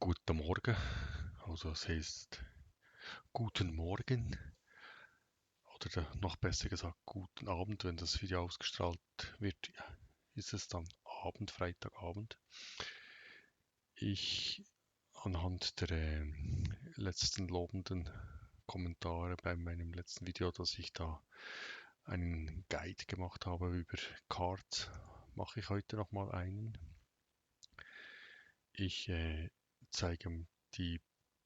Guten Morgen, also es heißt guten Morgen oder noch besser gesagt guten Abend, wenn das Video ausgestrahlt wird, ja, ist es dann Abend, Freitagabend. Ich anhand der letzten lobenden Kommentare bei meinem letzten Video, dass ich da einen Guide gemacht habe über Cards, mache ich heute nochmal einen. Ich zeige die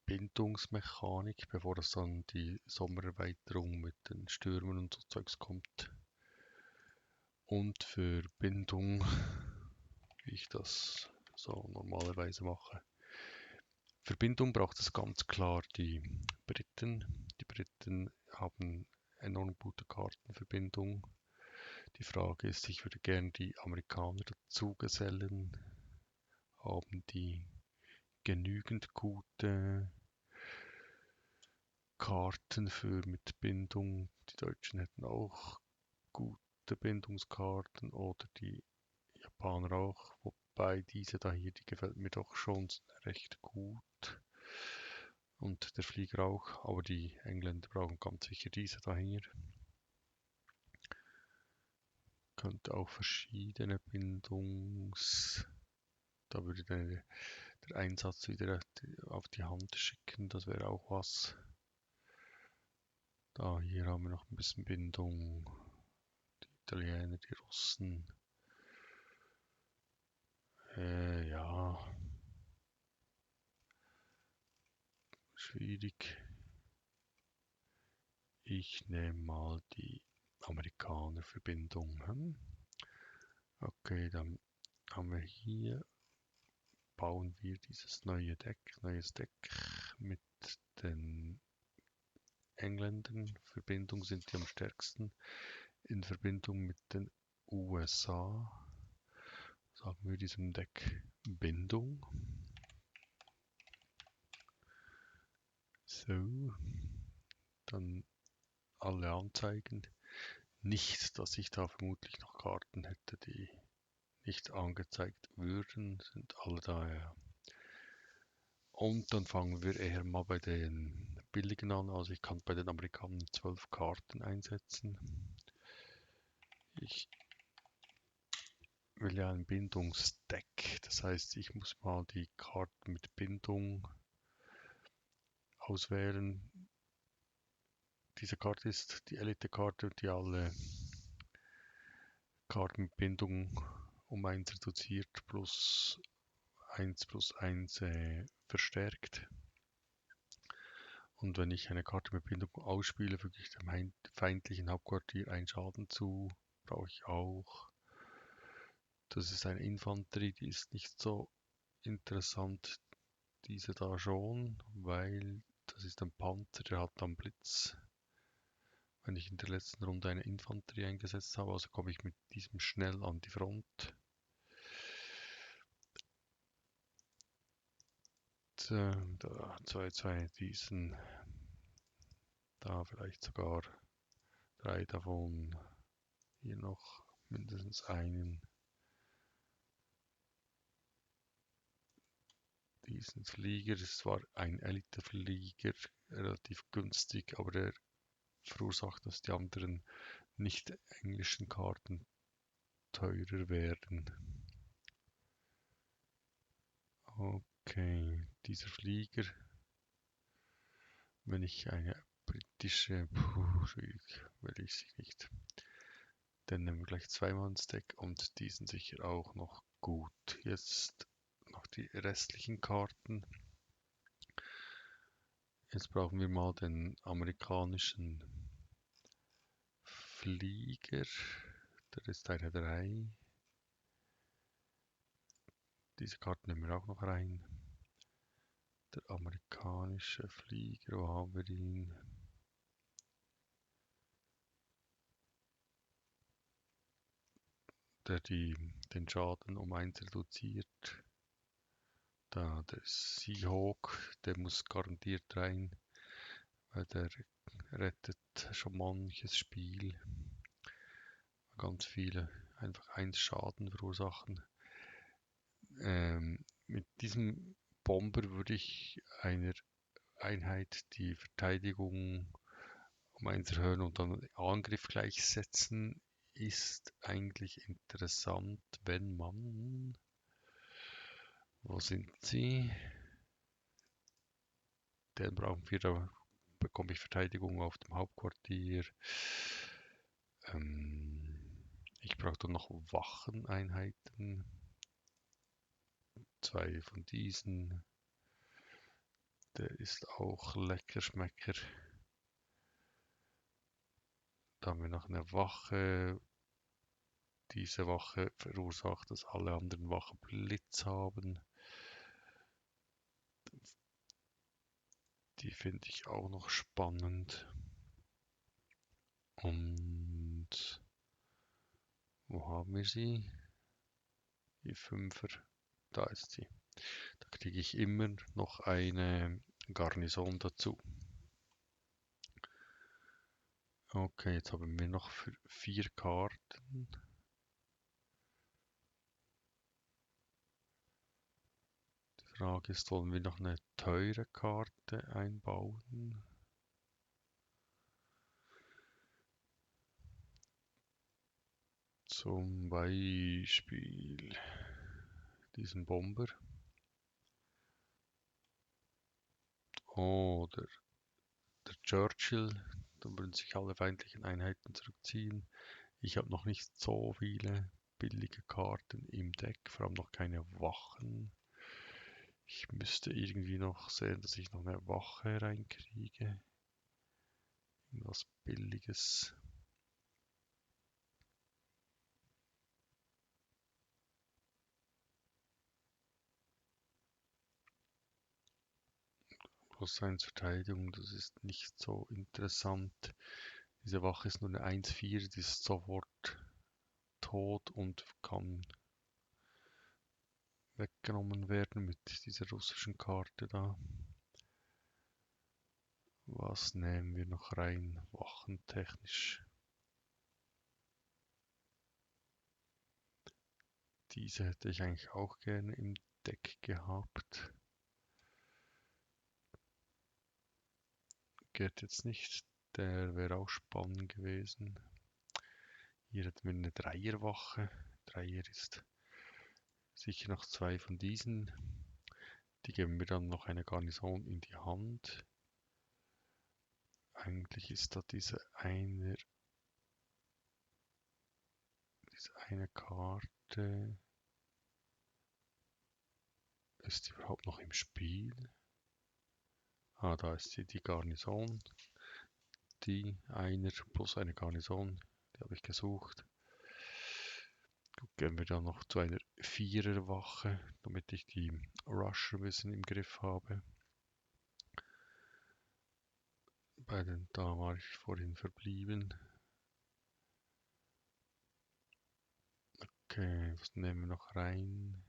Bindungsmechanik, bevor das dann die Sommererweiterung mit den Stürmen und so Zeugs kommt. Und für Bindung, wie ich das so normalerweise mache. Für Bindung braucht es ganz klar die Briten. Die Briten haben enorm gute Karten für Bindung. Die Frage ist, ich würde gerne die Amerikaner dazu gesellen. Haben die genügend gute Karten für mit Bindung? Die Deutschen hätten auch gute Bindungskarten oder die Japaner auch, wobei diese da hier, die gefällt mir doch schon recht gut. Und der Flieger auch, aber die Engländer brauchen ganz sicher diese da hier. Könnte auch verschiedene Da würde der Einsatz wieder auf die Hand schicken, das wäre auch was. Da hier haben wir noch ein bisschen Bindung. Die Italiener, die Russen. Ja, schwierig. Ich nehme mal die Amerikaner-Verbindung. Okay, dann haben wir hier, bauen wir dieses neues Deck mit den Engländern. Verbindung sind die am stärksten. In Verbindung mit den USA. Sagen wir diesem Deck Bindung. So, dann alle anzeigen. Nicht, dass ich da vermutlich noch Karten hätte, die nicht angezeigt würden, sind alle da. Ja. Und dann fangen wir eher mal bei den billigen an. Also ich kann bei den Amerikanern 12 Karten einsetzen. Ich will ja ein Bindungsdeck. Das heißt, ich muss mal die Karten mit Bindung auswählen. Diese Karte ist die Elite-Karte, die alle Karten mit Bindung um 1 reduziert plus 1 verstärkt. Und wenn ich eine Karte mit Bindung ausspiele, füge ich dem feindlichen Hauptquartier einen Schaden zu. Brauche ich auch. Das ist eine Infanterie, die ist nicht so interessant. Diese da schon, weil das ist ein Panzer, der hat dann Blitz. Wenn ich in der letzten Runde eine Infanterie eingesetzt habe, also komme ich mit diesem schnell an die Front. Da 2, diesen, da vielleicht sogar 3 davon, hier noch mindestens einen. Diesen Flieger, das war ein Elite-Flieger, relativ günstig, aber der verursacht, dass die anderen nicht englischen Karten teurer werden. Okay, dieser Flieger, wenn ich eine britische, schwierig, will ich sie nicht. Dann nehmen wir gleich zweimal ins Deck und die sind sicher auch noch gut. Jetzt noch die restlichen Karten. Jetzt brauchen wir mal den amerikanischen Flieger. Der ist eine 3. Diese Karte nehmen wir auch noch rein. Der amerikanische Flieger, wo haben wir ihn? Der den Schaden um 1 reduziert. Da, der Seahawk, der muss garantiert rein, weil der rettet schon manches Spiel. Ganz viele einfach 1 Schaden verursachen. Mit diesem Bomber würde ich einer Einheit die Verteidigung um eins erhöhen und dann Angriff gleichsetzen. Ist eigentlich interessant, wenn man... Wo sind sie? Den brauchen wir, da bekomme ich Verteidigung auf dem Hauptquartier. Ich brauche dann noch Wacheneinheiten. 2 von diesen. Der ist auch lecker Schmecker. Da haben wir noch eine Wache. Diese Wache verursacht, dass alle anderen Wachen Blitz haben. Die finde ich auch noch spannend. Und wo haben wir sie? Die Fünfer. Da ist sie. Da kriege ich immer noch eine Garnison dazu. Okay, jetzt haben wir noch 4 Karten. Die Frage ist, wollen wir noch eine teure Karte einbauen? Zum Beispiel diesen Bomber. Oder der Churchill. Dann würden sich alle feindlichen Einheiten zurückziehen. Ich habe noch nicht so viele billige Karten im Deck, vor allem noch keine Wachen. Ich müsste irgendwie noch sehen, dass ich noch eine Wache reinkriege. Irgendwas Billiges. Plus 1 Verteidigung, das ist nicht so interessant. Diese Wache ist nur eine 1-4, die ist sofort tot und kann weggenommen werden mit dieser russischen Karte da. Was nehmen wir noch rein, wachentechnisch? Diese hätte ich eigentlich auch gerne im Deck gehabt. Geht jetzt nicht. Der wäre auch spannend gewesen. Hier hätten wir eine Dreierwache. Dreier ist sicher noch 2 von diesen. Die geben wir dann noch eine Garnison in die Hand. Eigentlich ist da diese eine Karte. Ist die überhaupt noch im Spiel? Ah, da ist sie, die Garnison. Die einer plus eine Garnison. Die habe ich gesucht. Gut, gehen wir dann noch zu einer Viererwache, damit ich die Rusher ein bisschen im Griff habe. Da war ich vorhin verblieben. Okay, was nehmen wir noch rein?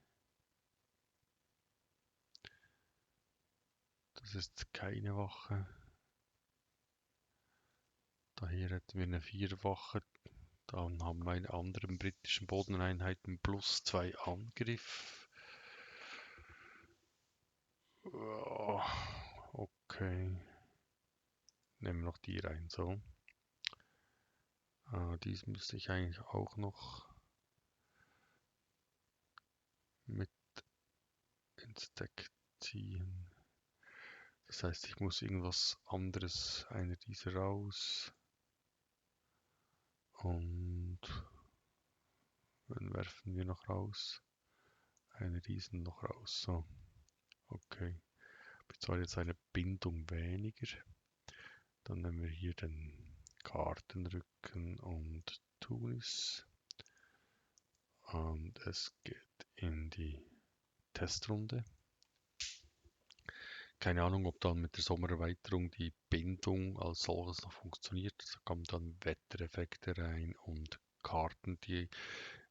Das ist keine Wache. Daher hätten wir eine Viererwache. Dann haben meine anderen britischen Bodeneinheiten plus 2 Angriff. Okay. Nehmen wir noch die rein, so. Dies müsste ich eigentlich auch noch mit ins Deck ziehen. Das heißt, ich muss irgendwas anderes, eine dieser raus. Und dann werfen wir noch raus. Eine diesen noch raus. So, okay. Zwar jetzt eine Bindung weniger. Dann nehmen wir hier den Kartenrücken und Tunis. Und es geht in die Testrunde. Keine Ahnung, ob dann mit der Sommererweiterung die Bindung als solches noch funktioniert. Da kommen dann Wettereffekte rein und Karten, die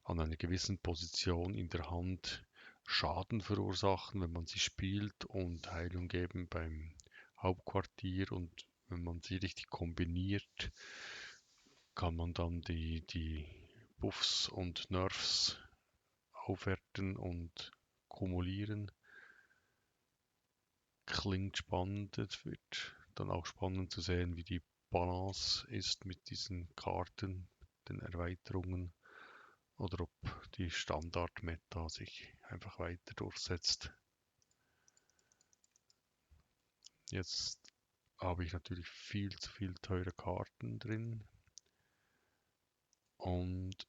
an einer gewissen Position in der Hand Schaden verursachen, wenn man sie spielt und Heilung geben beim Hauptquartier. Und wenn man sie richtig kombiniert, kann man dann die Buffs und Nerfs aufwerten und kumulieren. klingt spannend. Es wird dann auch spannend zu sehen, wie die Balance ist mit diesen Karten, den Erweiterungen, oder ob die Standard-Meta sich einfach weiter durchsetzt. Jetzt habe ich natürlich viel zu viel teure Karten drin und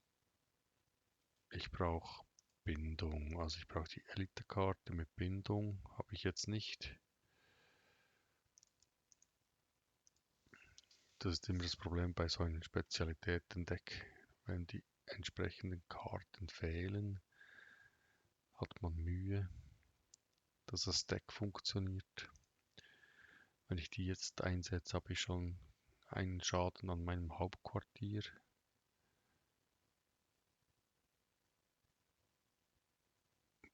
ich brauche Bindung. Also ich brauche die Elite-Karte mit Bindung, habe ich jetzt nicht. Das ist immer das Problem bei so einem Spezialitäten-Deck. Wenn die entsprechenden Karten fehlen, hat man Mühe, dass das Deck funktioniert. Wenn ich die jetzt einsetze, habe ich schon einen Schaden an meinem Hauptquartier.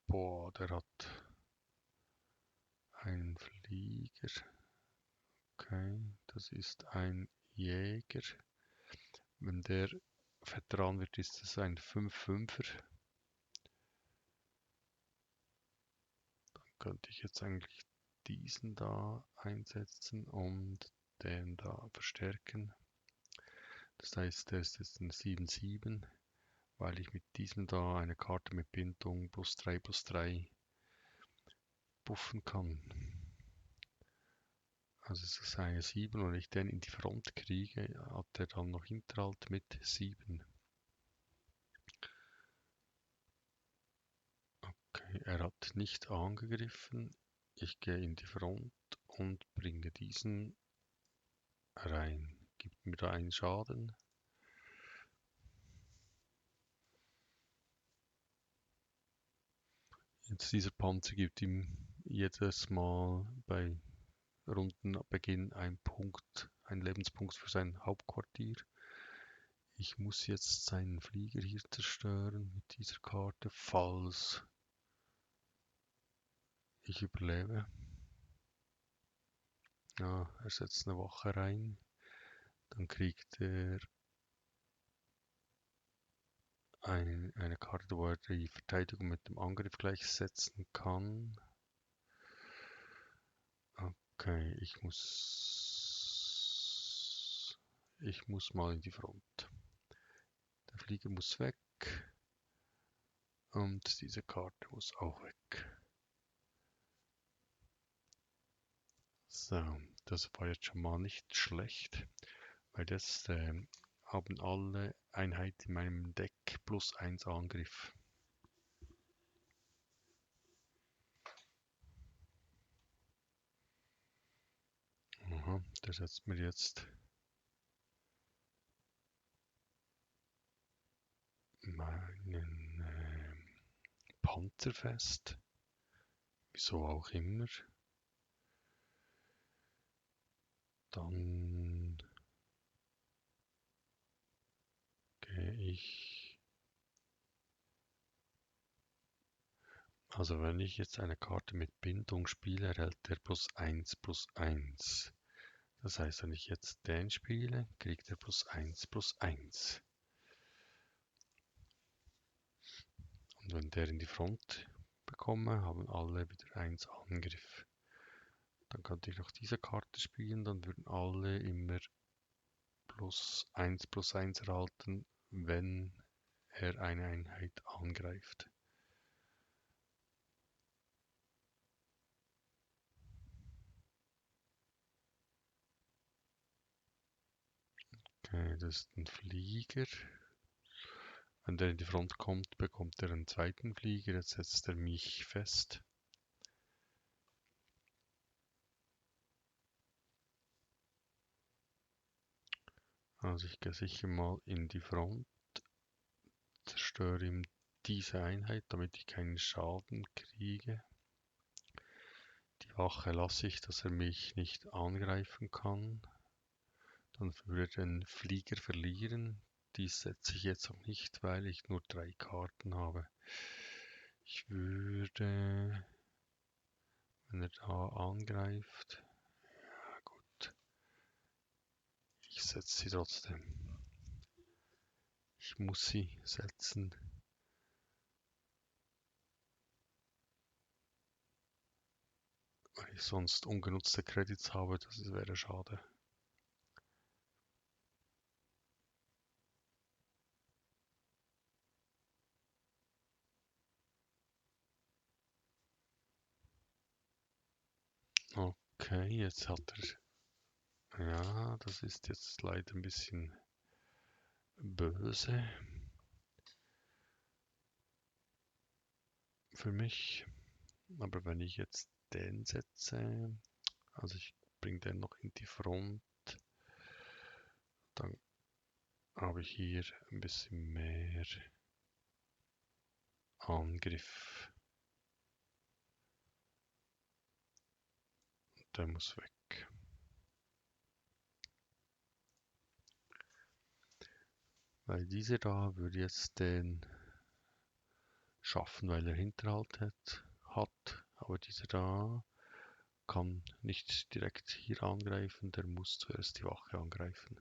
Boah, der hat einen Flieger. Okay, das ist ein Jäger. Wenn der Veteran wird, ist es ein 5-5er. Könnte ich jetzt eigentlich diesen da einsetzen und den da verstärken. Das heißt, der ist jetzt ein 7-7, weil ich mit diesem da eine Karte mit Bindung +3/+3 buffen kann. Also es ist eine 7 und wenn ich den in die Front kriege, hat er dann noch Hinterhalt mit 7. Okay, er hat nicht angegriffen. Ich gehe in die Front und bringe diesen rein. Gibt mir da einen Schaden. Jetzt dieser Panzer gibt ihm jedes Mal bei Rundenbeginn einen Lebenspunkt für sein Hauptquartier. Ich muss jetzt seinen Flieger hier zerstören mit dieser Karte, falls ich überlebe. Ja, er setzt eine Wache rein. Dann kriegt er eine Karte, wo er die Verteidigung mit dem Angriff gleichsetzen kann. Okay, ich muss mal in die Front. Der Flieger muss weg und diese Karte muss auch weg. So, das war jetzt schon mal nicht schlecht, weil das haben alle Einheiten in meinem Deck +1 Angriff. Aha, der setzt mir jetzt meinen Panzer fest. Wieso auch immer. Dann gehe ich. Also wenn ich jetzt eine Karte mit Bindung spiele, erhält der +1/+1. Das heißt, wenn ich jetzt den spiele, kriegt er +1/+1. Und wenn der in die Front bekomme, haben alle wieder 1 Angriff. Dann könnte ich noch diese Karte spielen, dann würden alle immer +1/+1 erhalten, wenn er eine Einheit angreift. Okay, das ist ein Flieger. Wenn der in die Front kommt, bekommt er einen zweiten Flieger. Jetzt setzt er mich fest. Also ich gehe sicher mal in die Front, zerstöre ihm diese Einheit, damit ich keinen Schaden kriege. Die Wache lasse ich, dass er mich nicht angreifen kann. Dann würde er den Flieger verlieren. Dies setze ich jetzt auch nicht, weil ich nur 3 Karten habe. Ich würde, wenn er da angreift, ja gut, ich setze sie trotzdem. Ich muss sie setzen. ich sonst ungenutzte Credits habe, das wäre schade. Okay, jetzt hat er. Ja, das ist jetzt leider ein bisschen böse für mich. Aber wenn ich jetzt den setze, also ich bringe den noch in die Front, dann habe ich hier ein bisschen mehr Angriff. Der muss weg. Weil dieser da würde jetzt den schaffen, weil er Hinterhalt hat. Aber dieser da kann nicht direkt hier angreifen, der muss zuerst die Wache angreifen.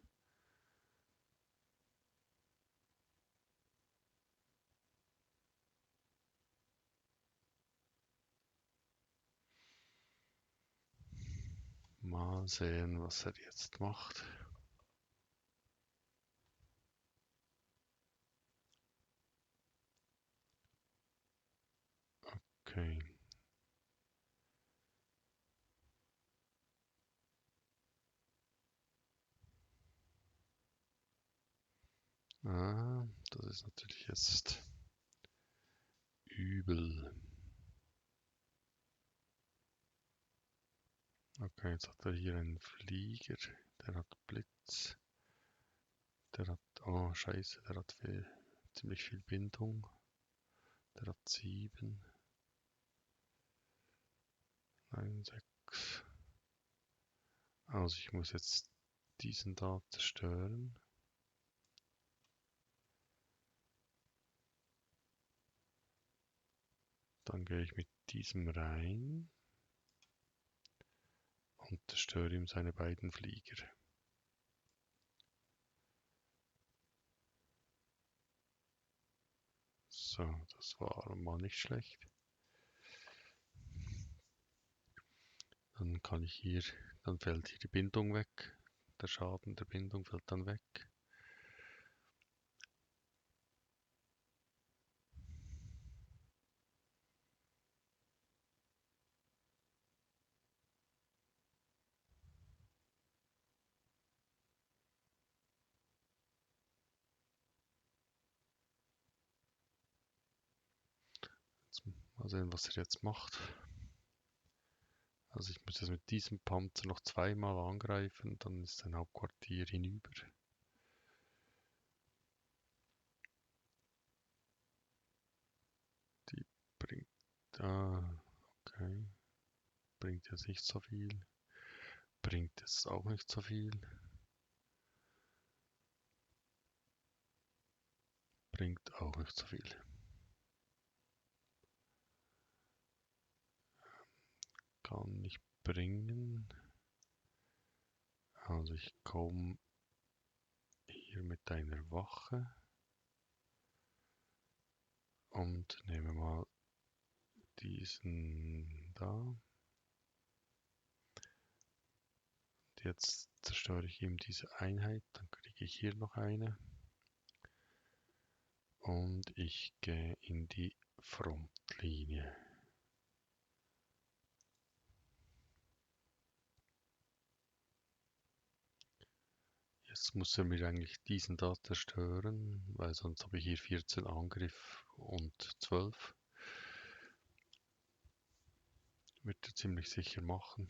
Mal sehen, was er jetzt macht. Okay. Ah, das ist natürlich jetzt übel. Okay, jetzt hat er hier einen Flieger, der hat Blitz, der hat, oh scheiße, der hat ziemlich viel Bindung, der hat 7, 9, 6. Also ich muss jetzt diesen da zerstören. Dann gehe ich mit diesem rein und zerstöre ihm seine beiden Flieger. So, das war mal nicht schlecht. Dann kann ich hier, dann fällt hier die Bindung weg. Der Schaden der Bindung fällt dann weg. Jetzt mal sehen, was er jetzt macht. Also ich muss jetzt mit diesem Panzer noch zweimal angreifen, dann ist sein Hauptquartier hinüber. Die bringt, okay, bringt jetzt nicht so viel. Bringt jetzt auch nicht so viel. Bringt auch nicht so viel. Kann nicht bringen. Also ich komme hier mit einer Wache und nehme mal diesen da. Jetzt zerstöre ich ihm diese Einheit, dann kriege ich hier noch eine. Und ich gehe in die Frontlinie. Jetzt muss er mir eigentlich diesen da zerstören, weil sonst habe ich hier 14 Angriff und 12. Wird er ziemlich sicher machen.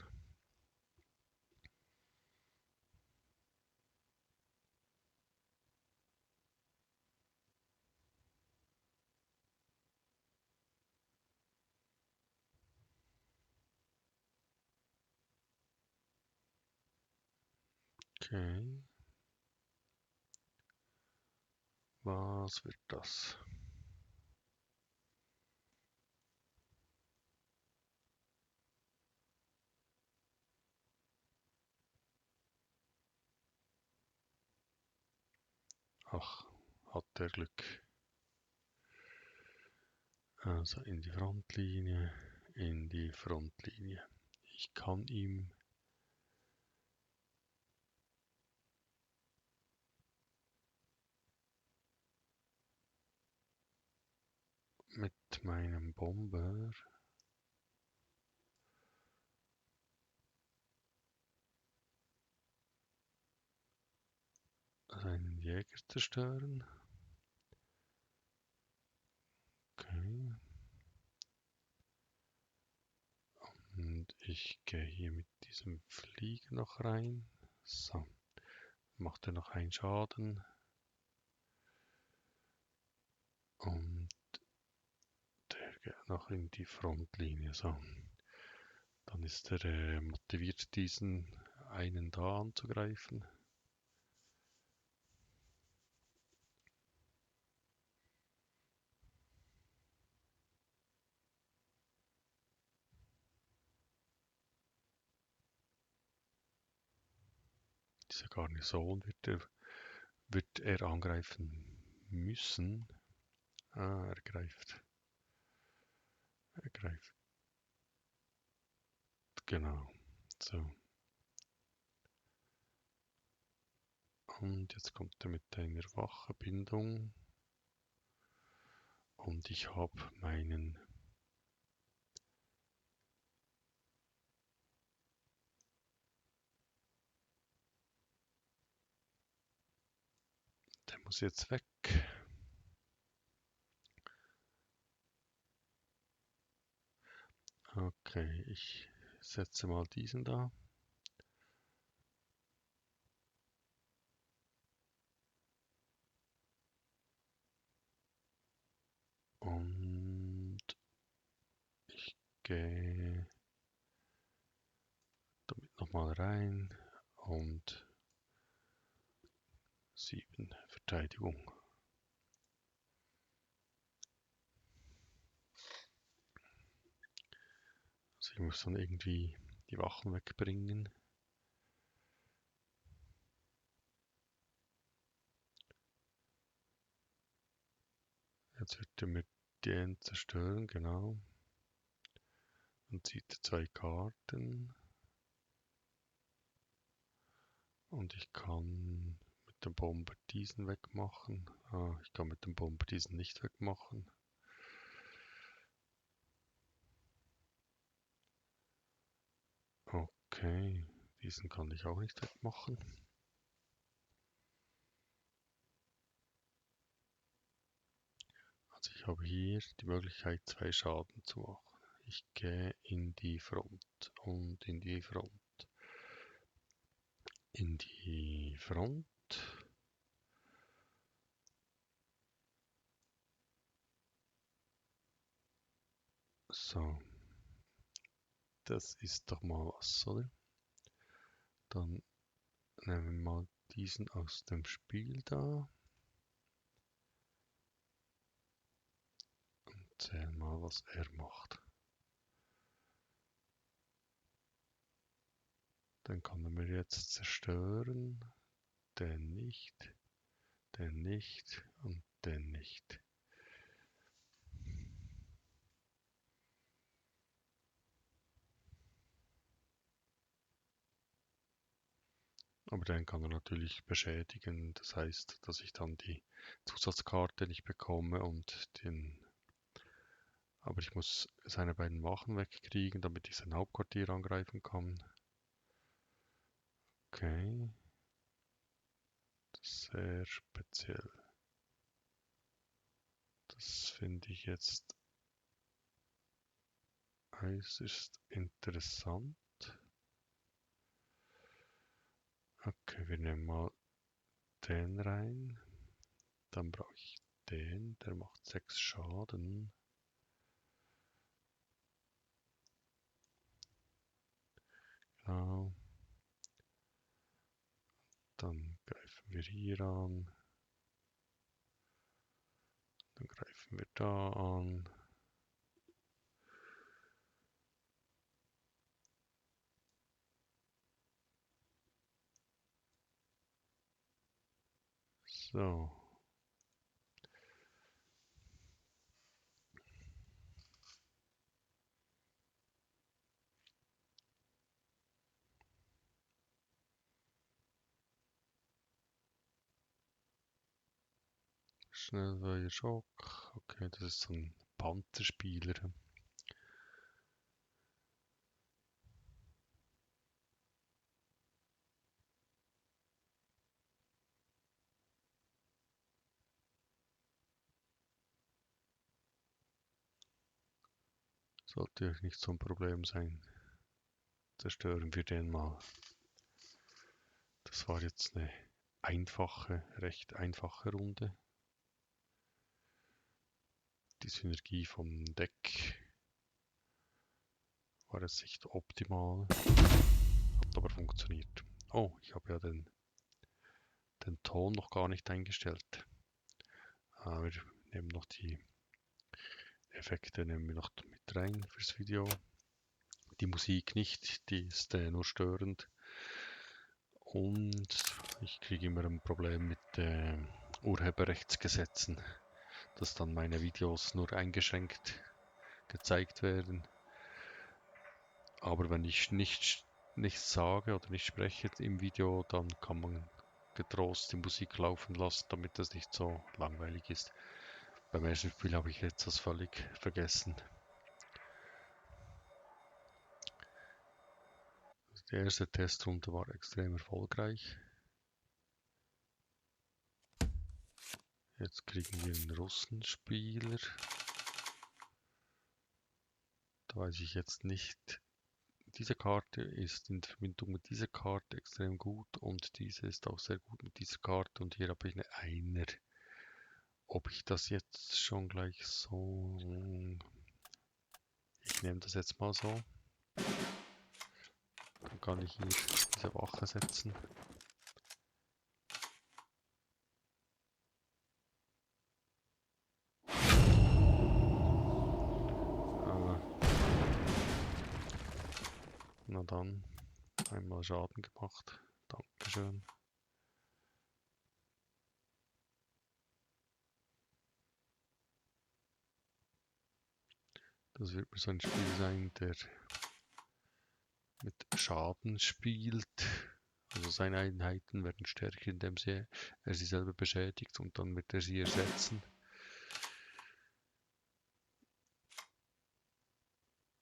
Okay. Was wird das? Ach, hat der Glück. Also in die Frontlinie, in die Frontlinie. ich kann ihm mit meinem Bomber seinen Jäger zerstören. Okay. Und ich gehe hier mit diesem Flieger noch rein. So, macht er noch einen Schaden. Und der geht noch in die Frontlinie. So, dann ist er motiviert, diesen einen da anzugreifen. Diese Garnison wird er angreifen müssen. Ah, er greift. Er greift. Genau. So. Und jetzt kommt er mit einer Wachebindung. Und ich habe meinen. Der muss jetzt weg. Okay, ich setze mal diesen da. Und ich gehe damit nochmal rein. Und 7 Verteidigung. Also ich muss dann irgendwie die Wachen wegbringen. Jetzt wird er mit den zerstören, genau. Und zieht 2 Karten. Und ich kann mit dem Bomber diesen wegmachen. Ah, ich kann mit dem Bomber diesen nicht wegmachen. Okay, diesen kann ich auch nicht wegmachen. Also ich habe hier die Möglichkeit, 2 Schaden zu machen. Ich gehe in die Front und in die Front. In die Front. So. Das ist doch mal was, oder? Dann nehmen wir mal diesen aus dem Spiel da. Und sehen mal, was er macht. Den kann er mir jetzt zerstören. Den nicht. Den nicht. Und den nicht. Aber den kann er natürlich beschädigen. Das heißt, dass ich dann die Zusatzkarte nicht bekomme und den. Aber ich muss seine beiden Wachen wegkriegen, damit ich sein Hauptquartier angreifen kann. Okay. Das ist sehr speziell. Das finde ich jetzt äußerst interessant. Okay, wir nehmen mal den rein. Dann brauche ich den. Der macht 6 Schaden. Genau. Dann greifen wir hier an. Dann greifen wir da an. So. Schnellfeuer Schock. Okay, das ist so ein Panzerspieler. Sollte euch nicht so ein Problem sein. Zerstören wir den mal. Das war jetzt eine recht einfache Runde. Die Synergie vom Deck war jetzt nicht optimal, hat aber funktioniert. Oh, ich habe ja den Ton noch gar nicht eingestellt. Wir nehmen noch die Effekte nehmen wir noch mit rein fürs Video. Die Musik nicht, die ist nur störend. Und ich kriege immer ein Problem mit Urheberrechtsgesetzen, dass dann meine Videos nur eingeschränkt gezeigt werden. Aber wenn ich nichts sage oder nicht spreche im Video, dann kann man getrost die Musik laufen lassen, damit das nicht so langweilig ist. Beim ersten Spiel habe ich jetzt das völlig vergessen. Die erste Testrunde war extrem erfolgreich. Jetzt kriegen wir einen Russenspieler. Da weiß ich jetzt nicht. Diese Karte ist in Verbindung mit dieser Karte extrem gut und diese ist auch sehr gut mit dieser Karte und hier habe ich eine Einer. Ob ich das jetzt schon gleich so... Ich nehme das jetzt mal so. Dann kann ich hier diese Wache setzen. Na dann, einmal Schaden gemacht. Dankeschön. Das wird mir so ein Spiel sein, der mit Schaden spielt. Also seine Einheiten werden stärker, indem er sie selber beschädigt und dann wird er sie ersetzen.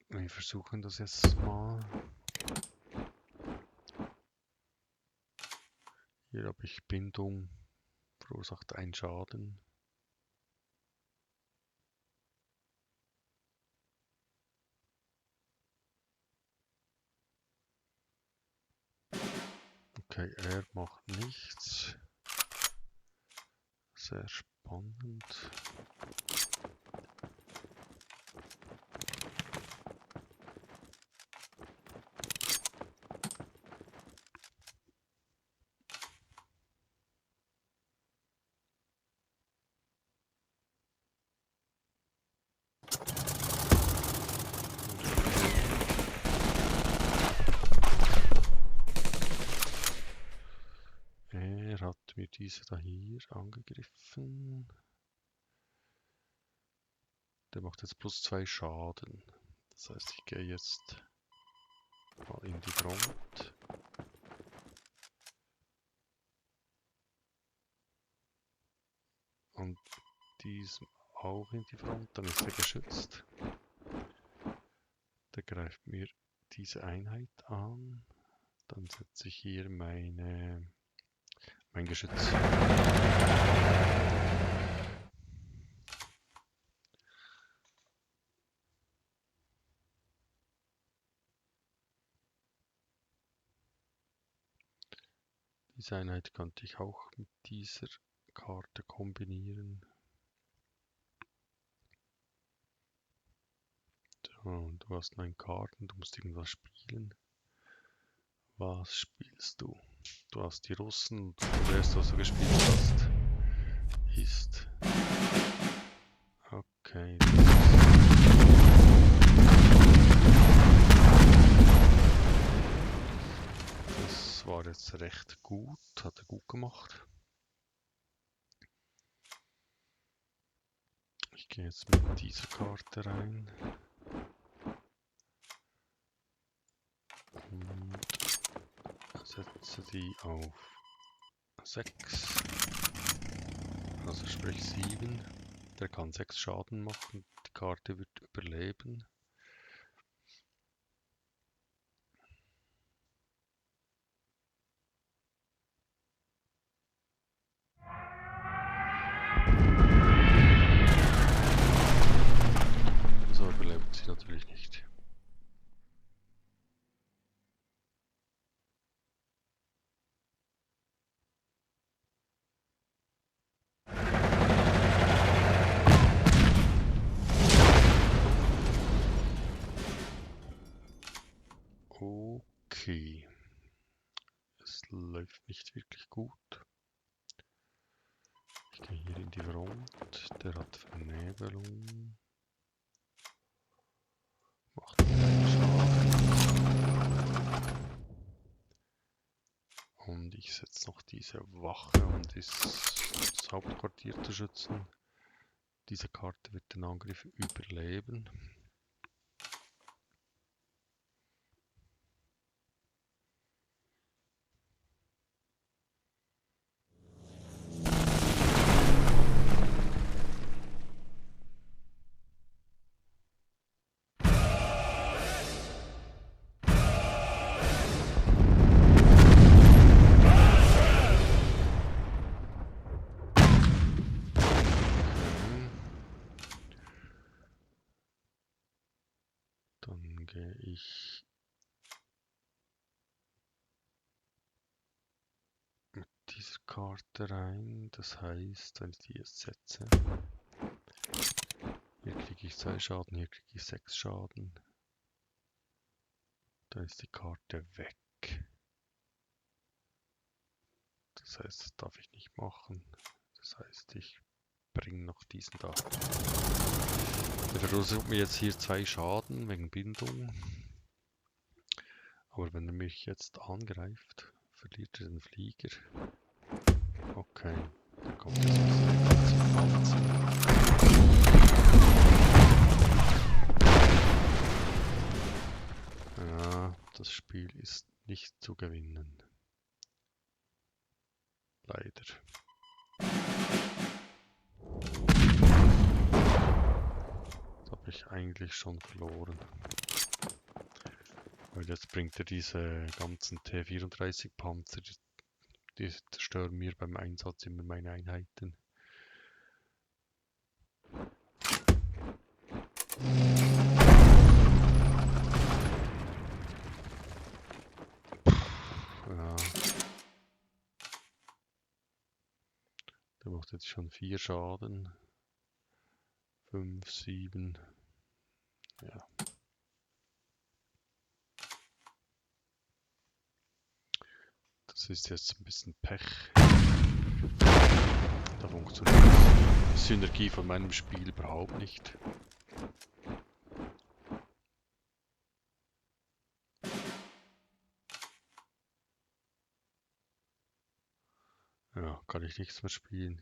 Wir versuchen das jetzt mal. Hier habe ich Bindung, verursacht einen Schaden. Okay, er macht nichts. Sehr spannend. Er hat mir diese da hier angegriffen. Der macht jetzt +2 Schaden. Das heißt, ich gehe jetzt mal in die Front. Und diesem auch in die Front, dann ist er geschützt. Der greift mir diese Einheit an. Dann setze ich hier mein Geschütz. Diese Einheit könnte ich auch mit dieser Karte kombinieren. So, du hast 9 Karten, du musst irgendwas spielen. Was spielst du? Du hast die Russen und das erste, was du gespielt hast, ist... Okay. Das war jetzt recht gut, hat er gut gemacht. Ich gehe jetzt mit dieser Karte rein. Und setze die auf 6. Also sprich 7. Der kann 6 Schaden machen. Die Karte wird überleben. So überlebt sie natürlich nicht. Okay. Es läuft nicht wirklich gut. Ich gehe hier in die Front. Der hat Vernebelung. Macht keinen Schaden. Und ich setze noch diese Wache, um das Hauptquartier zu schützen. Diese Karte wird den Angriff überleben. Dann gehe ich mit dieser Karte rein. Das heißt, wenn ich die jetzt setze, hier kriege ich 2 Schaden, hier kriege ich 6 Schaden. Dann ist die Karte weg. Das heißt, das darf ich nicht machen. Das heißt, ich bringe noch diesen da. Der verursacht mir jetzt hier 2 Schaden wegen Bindung. Aber wenn er mich jetzt angreift, verliert er den Flieger. Okay, dann kommt jetzt ein Panzer. Ja, das Spiel ist nicht zu gewinnen. Leider. Das habe ich eigentlich schon verloren. Weil jetzt bringt er diese ganzen T-34 Panzer, die zerstören mir beim Einsatz immer meine Einheiten. Ja. Der macht jetzt schon 4 Schaden. 5, 7. Ja. Das ist jetzt ein bisschen Pech. Da funktioniert die Synergie von meinem Spiel überhaupt nicht. Ja, kann ich nichts mehr spielen.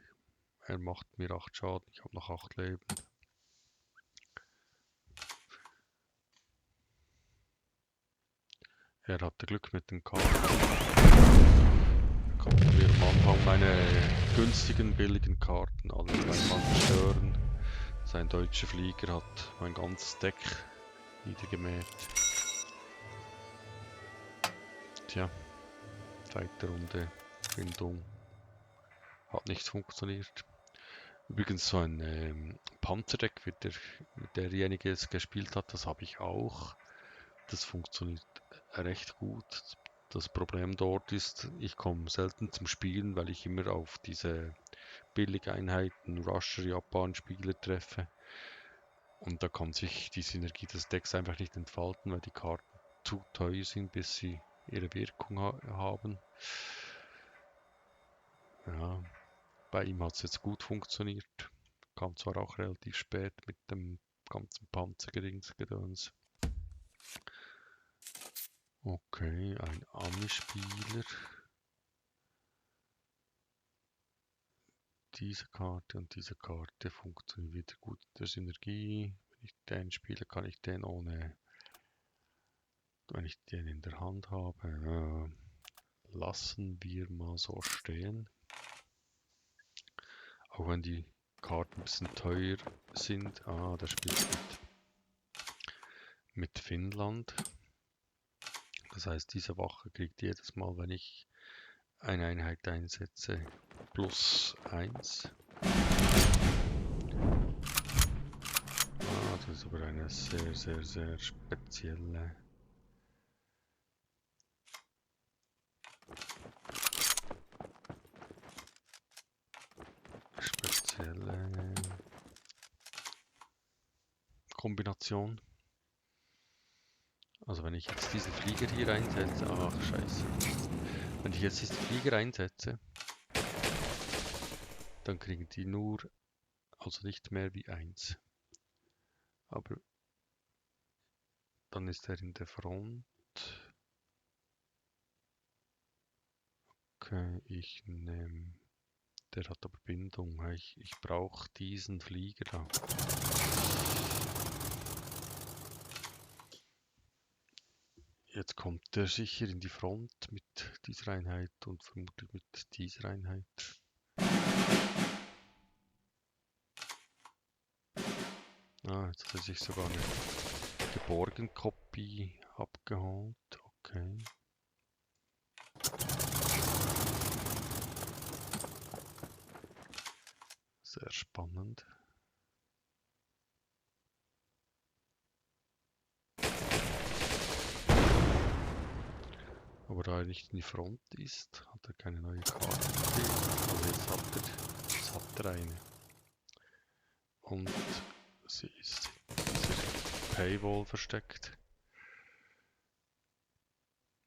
Er macht mir 8 Schaden, ich habe noch 8 Leben. Er hatte Glück mit den Karten. Konnten wir am Anfang meine günstigen, billigen Karten alle einmal zerstören. Sein deutscher Flieger hat mein ganzes Deck niedergemäht. Tja, zweite Runde, Bindung. Hat nicht funktioniert. Übrigens so ein Panzerdeck, wie derjenige es gespielt hat, das habe ich auch. Das funktioniert recht gut. Das Problem dort ist, ich komme selten zum Spielen, weil ich immer auf diese Billigeinheiten, Rusher, Japan-Spieler treffe. Und da kann sich die Synergie des Decks einfach nicht entfalten, weil die Karten zu teuer sind, bis sie ihre Wirkung haben. Ja, bei ihm hat es jetzt gut funktioniert. Kam zwar auch relativ spät mit dem ganzen Panzergedöns. Okay, ein Ami-Spieler. Diese Karte und diese Karte funktionieren wieder gut in der Synergie. Wenn ich den spiele, kann ich den ohne, wenn ich den in der Hand habe, lassen wir mal so stehen. Auch wenn die Karten ein bisschen teuer sind. Ah, der spielt mit Finnland. Das heißt, diese Wache kriegt jedes Mal, wenn ich eine Einheit einsetze, +1. Ah, das ist aber eine sehr, sehr, sehr spezielle. Kombination. Also wenn ich jetzt diesen Flieger hier einsetze, ach scheiße. Wenn ich jetzt diesen Flieger einsetze, dann kriegen die nur, also nicht mehr wie 1. Aber dann ist er in der Front. Okay, ich nehme, der hat aber Bindung. Ich brauche diesen Flieger da. Jetzt kommt der sicher in die Front mit dieser Einheit und vermutlich mit dieser Einheit. Ah, jetzt hat er sich sogar eine Geborgen-Kopie abgeholt. Okay. Sehr spannend. Aber da er nicht in die Front ist, hat er keine neue Karte gekriegt. Aber jetzt hat er eine. Und sie ist in dieser Paywall versteckt.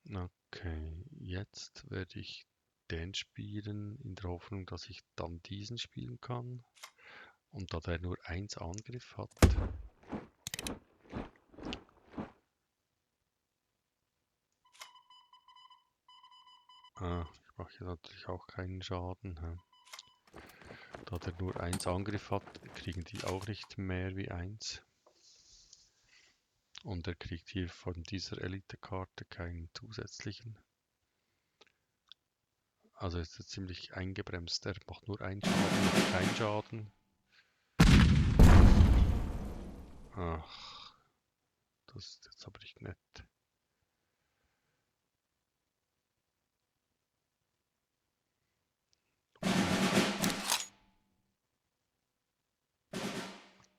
Okay, jetzt werde ich den spielen, in der Hoffnung, dass ich dann diesen spielen kann. Und da der nur 1 Angriff hat, ich mache hier natürlich auch keinen Schaden. Da der nur 1 Angriff hat, kriegen die auch nicht mehr wie 1. Und er kriegt hier von dieser Elite-Karte keinen zusätzlichen. Also ist er ziemlich eingebremst. Er macht nur einen Schaden, macht keinen Schaden. Ach, das ist jetzt aber nicht nett.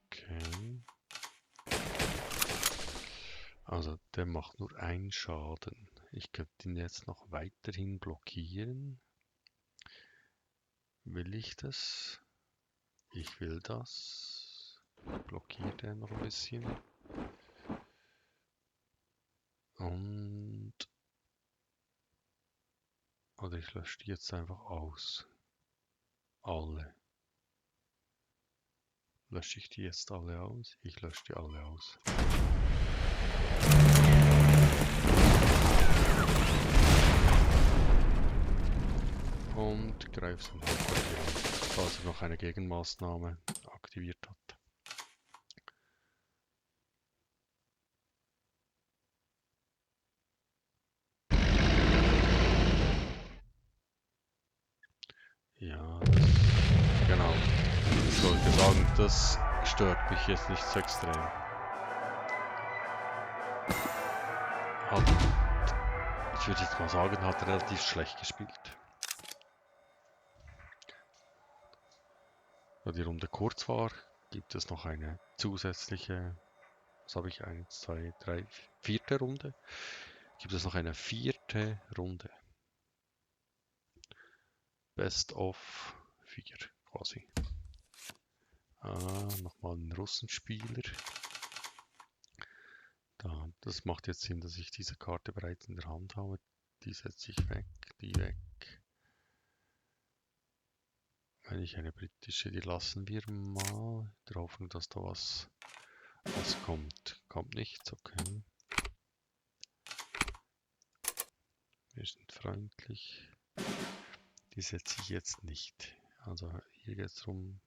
Okay. Also der macht nur einen Schaden. Ich könnte ihn jetzt noch weiterhin blockieren. Will ich das? Ich will das. Blockiert er noch ein bisschen. Und... Oder ich lösche die jetzt einfach aus. Alle. Lösche ich die jetzt alle aus? Ich lösche die alle aus. Und greife den Hauptquartier an, falls er noch eine Gegenmaßnahme aktiviert hat. Ja, genau. Ich sollte sagen, das stört mich jetzt nicht so extrem. Ich würde jetzt mal sagen, hat er relativ schlecht gespielt. Da die Runde kurz war, gibt es noch eine zusätzliche, was habe ich, 1, 2, 3, 4. Runde. Gibt es noch eine 4. Runde. Best of 4 quasi. Nochmal ein Russenspieler. Das macht jetzt Sinn, dass ich diese Karte bereits in der Hand habe. Die setze ich weg, die weg. Wenn ich eine britische, die lassen wir mal. In der Hoffnung, dass da was kommt. Kommt nichts, okay. Wir sind freundlich. Die setze ich jetzt nicht. Also hier geht es darum,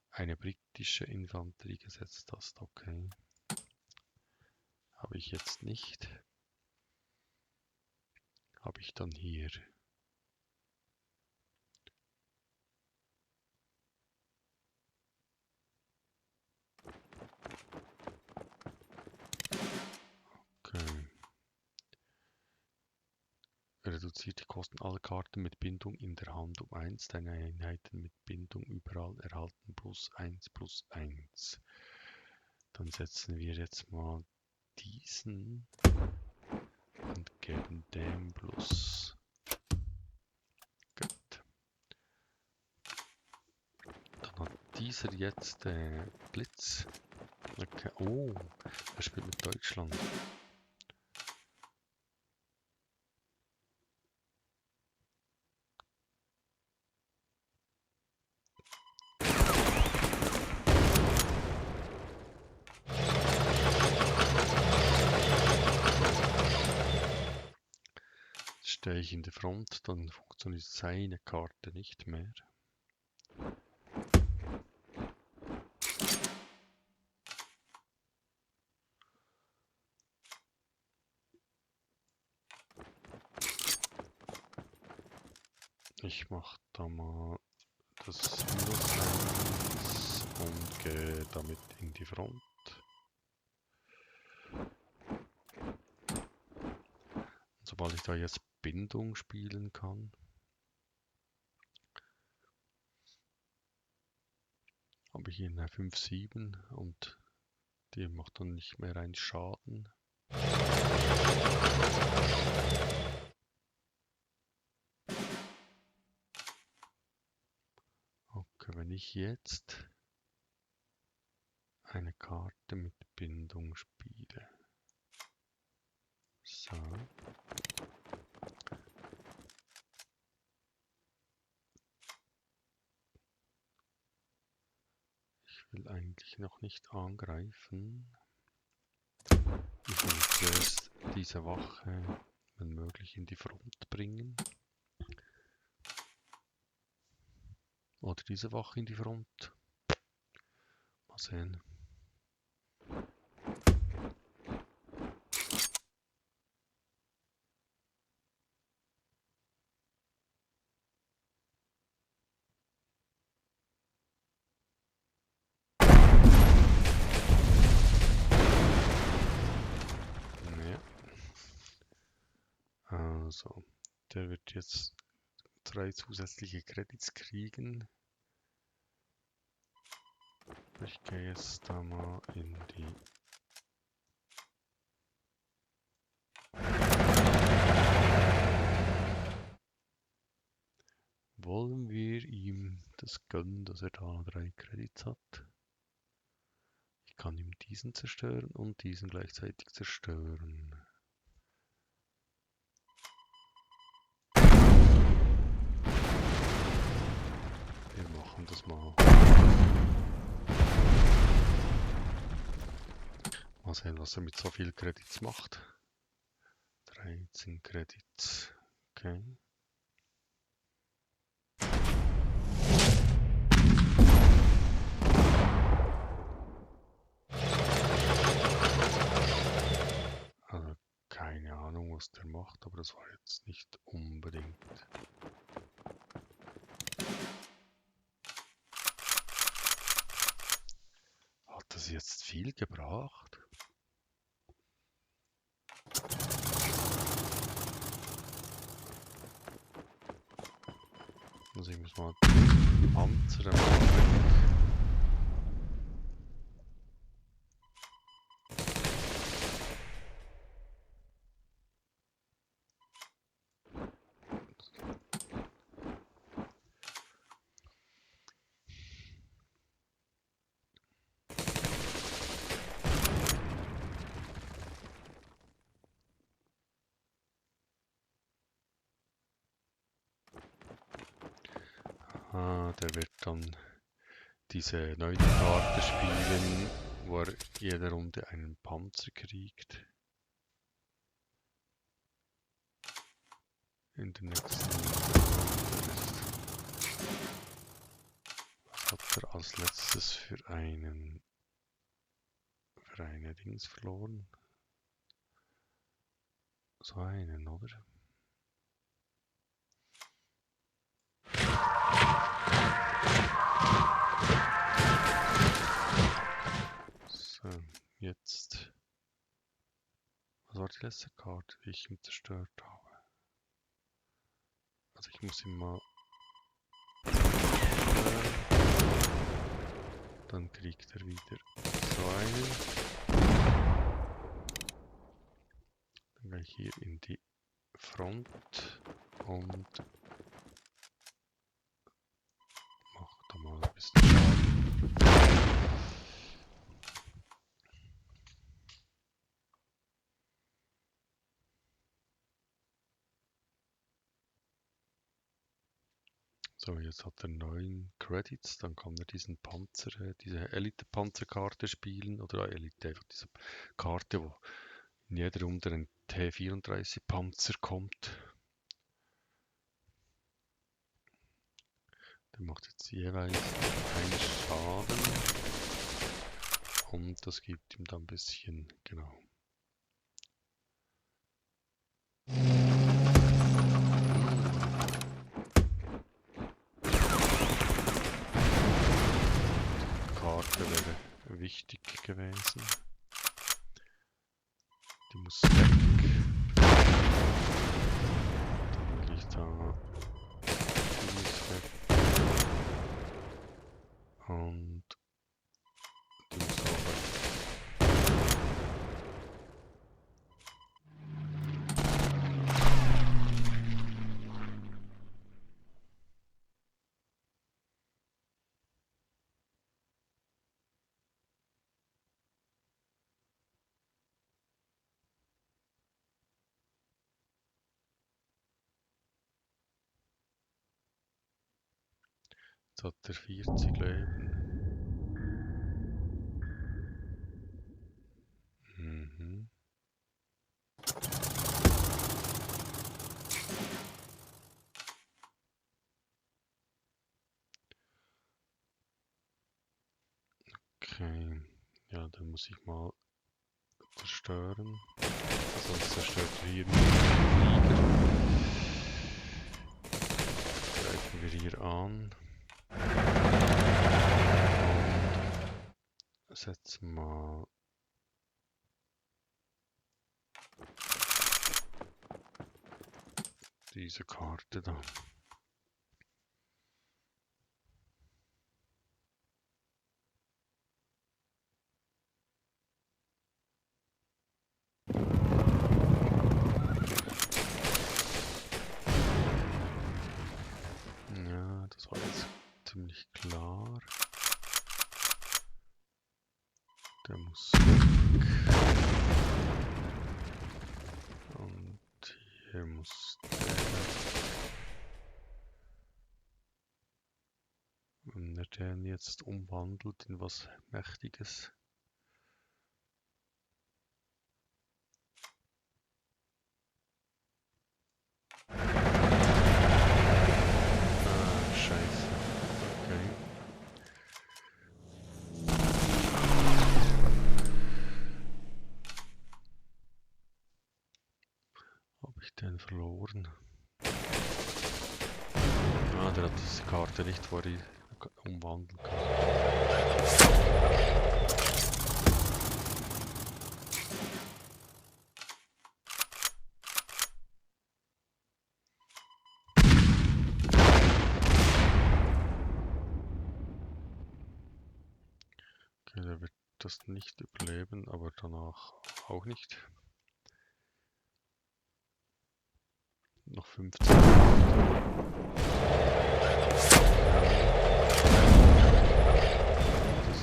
eine britische Infanterie gesetzt hast, okay. Habe ich jetzt nicht. Habe ich dann hier reduziert die Kosten aller Karten mit Bindung in der Hand um 1. Deine Einheiten mit Bindung überall erhalten +1/+1. Dann setzen wir jetzt mal diesen und geben dem Plus. Gut. Dann hat dieser jetzt Blitz. Okay. Oh, er spielt mit Deutschland. Stehe ich in der Front, dann funktioniert seine Karte nicht mehr. Ich mache da mal das -1 und gehe damit in die Front. Sobald ich da jetzt Bindung spielen kann, habe ich hier eine 5/7 und die macht dann nicht mehr einen Schaden. Okay, wenn ich jetzt eine Karte mit Bindung spiele. So. Ich will eigentlich noch nicht angreifen. Ich will zuerst diese Wache, wenn möglich, in die Front bringen. Oder diese Wache in die Front. Mal sehen. Ja. Also, der wird jetzt 3 zusätzliche Credits kriegen. Ich gehe jetzt da mal in die... Wollen wir ihm das gönnen, dass er da 3 Credits hat? Ich kann ihm diesen zerstören und diesen gleichzeitig zerstören. Wir machen das mal. Mal sehen, was er mit so viel Credits macht. 13 Credits. Okay. Also keine Ahnung, was der macht, aber das war jetzt nicht unbedingt. Hat das jetzt viel gebracht? Also ich muss mal Panzer weg. Der wird dann diese neue Karte spielen, wo er jede Runde einen Panzer kriegt. In der nächsten Runde. Was hat er als letztes für eine Dings verloren? So einen, oder? So, jetzt. Was war die letzte Karte, die ich ihm zerstört habe? Also ich muss ihn mal... Dann kriegt er wieder so einen. Dann gehe ich hier in die Front und mache da mal ein bisschen Schaden. So, jetzt hat er 9 Credits, dann kann er diesen Panzer, diese Elite-Panzerkarte spielen, oder Elite, einfach diese Karte, wo in jeder Runde ein T-34 Panzer kommt. Der macht jetzt jeweils einen Schaden und das gibt ihm dann ein bisschen, genau. Karte wäre wichtig gewesen. Die muss weg. Dann gehe ich da. Die muss weg. Und die muss auch weg. Jetzt hat er 40 Leben. Mhm. Okay. Ja, dann muss ich mal zerstören. Sonst zerstört er hier nur den Flieger. Greifen wir hier an. Und setzen mal diese Karte da. Ja, das war jetzt ziemlich klar. Der muss weg. Und hier muss der. Wenn er den jetzt umwandelt in was Mächtiges. Scheiße. Okay. Habe ich den verloren? Ah, der hat diese Karte nicht, wo er die umwandeln kann. Okay, der wird das nicht überleben, aber danach auch nicht. Noch 15. Das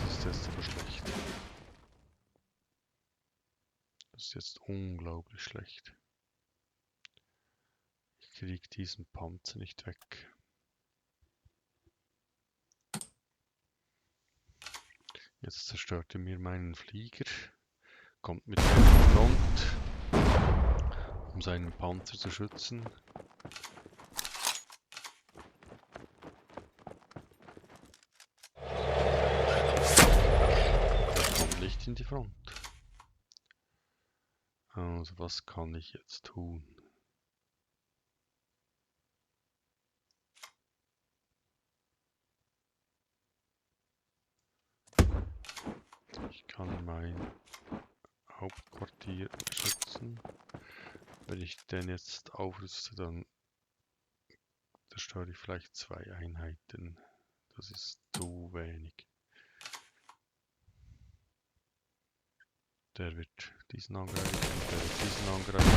ist jetzt aber schlecht. Das ist jetzt unglaublich schlecht. Ich kriege diesen Panzer nicht weg. Jetzt zerstört er mir meinen Flieger. Kommt mit in die Front, um seinen Panzer zu schützen. Er kommt nicht in die Front. Also was kann ich jetzt tun? Ich kann mein Hauptquartier schützen. Wenn ich den jetzt aufrüste, dann zerstöre ich vielleicht 2 Einheiten. Das ist zu wenig. Der wird diesen angreifen, der wird diesen angreifen.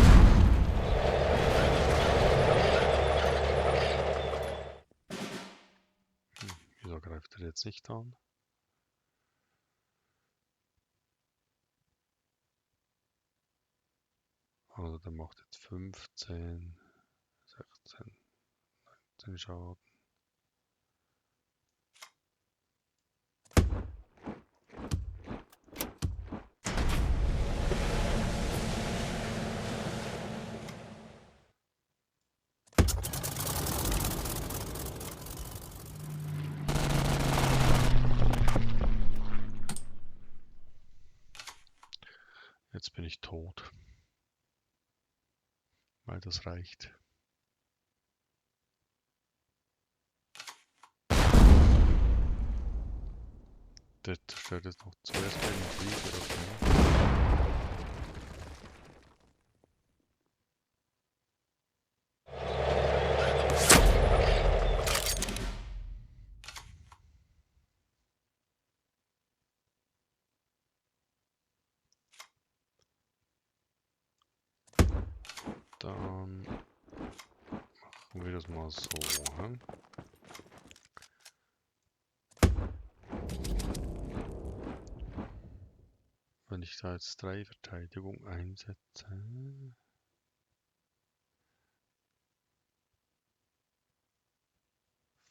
Wieso greift er jetzt nicht an? Also der macht jetzt 15, 16, 19 Schaden. Jetzt bin ich tot. Weil das reicht. Der zerstört jetzt noch zuerst den Flieger, okay. Dann machen wir das mal so. Hm? Wenn ich da jetzt 3 Verteidigung einsetze,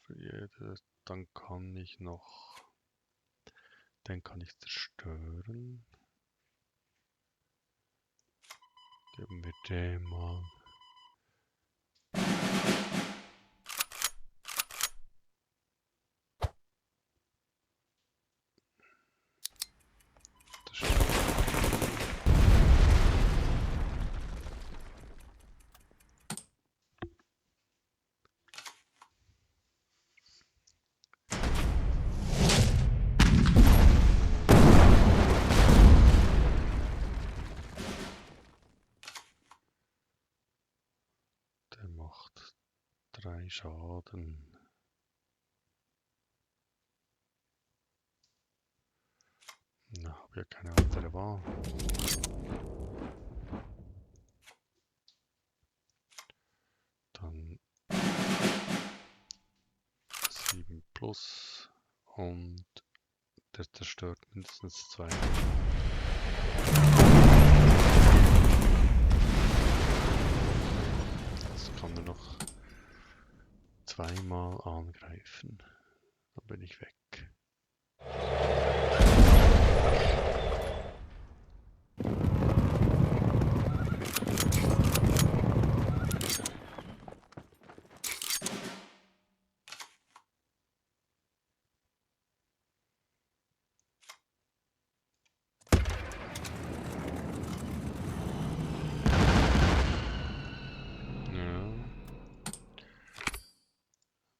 für jede, dann kann ich noch, den kann ich zerstören. Geben wir den mal. Der macht 3 Schaden. Na, habe ja keine andere Wahl. Dann 7 plus und der zerstört mindestens 2. Das kann er noch 2-mal angreifen. Dann bin ich weg.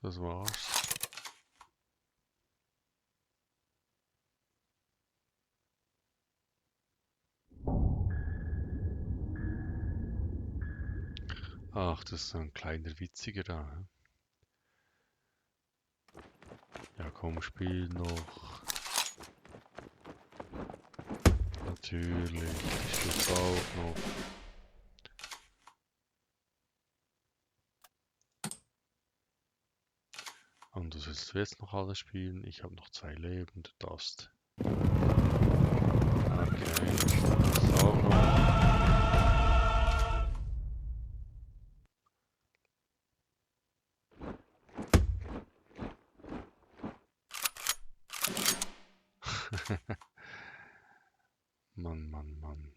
Das war's. Ach, das ist so ein kleiner Witziger da. Ja komm, spiel noch. Natürlich, ich spiel's auch noch. Und du willst jetzt noch alles spielen? Ich habe noch 2 Leben, du darfst. Okay, das auch noch. Mann, Mann, Mann.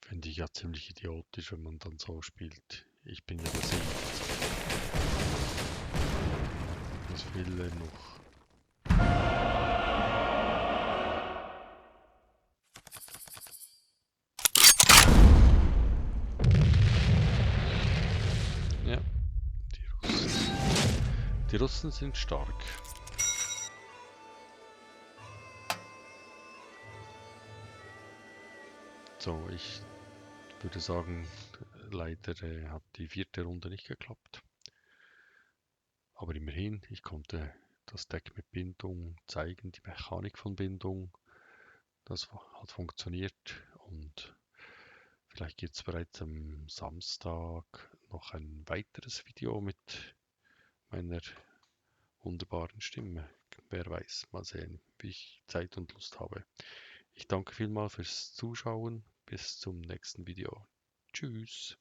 Finde ich ja ziemlich idiotisch, wenn man dann so spielt. Ich bin ja besiegt. Was will er noch? Ja, die Russen sind stark. So, ich würde sagen, leider hat die vierte Runde nicht geklappt. Aber immerhin, ich konnte das Deck mit Bindung zeigen, die Mechanik von Bindung. Das hat funktioniert und vielleicht gibt es bereits am Samstag noch ein weiteres Video mit meiner wunderbaren Stimme. Wer weiß, mal sehen, wie ich Zeit und Lust habe. Ich danke vielmals fürs Zuschauen. Bis zum nächsten Video. Tschüss.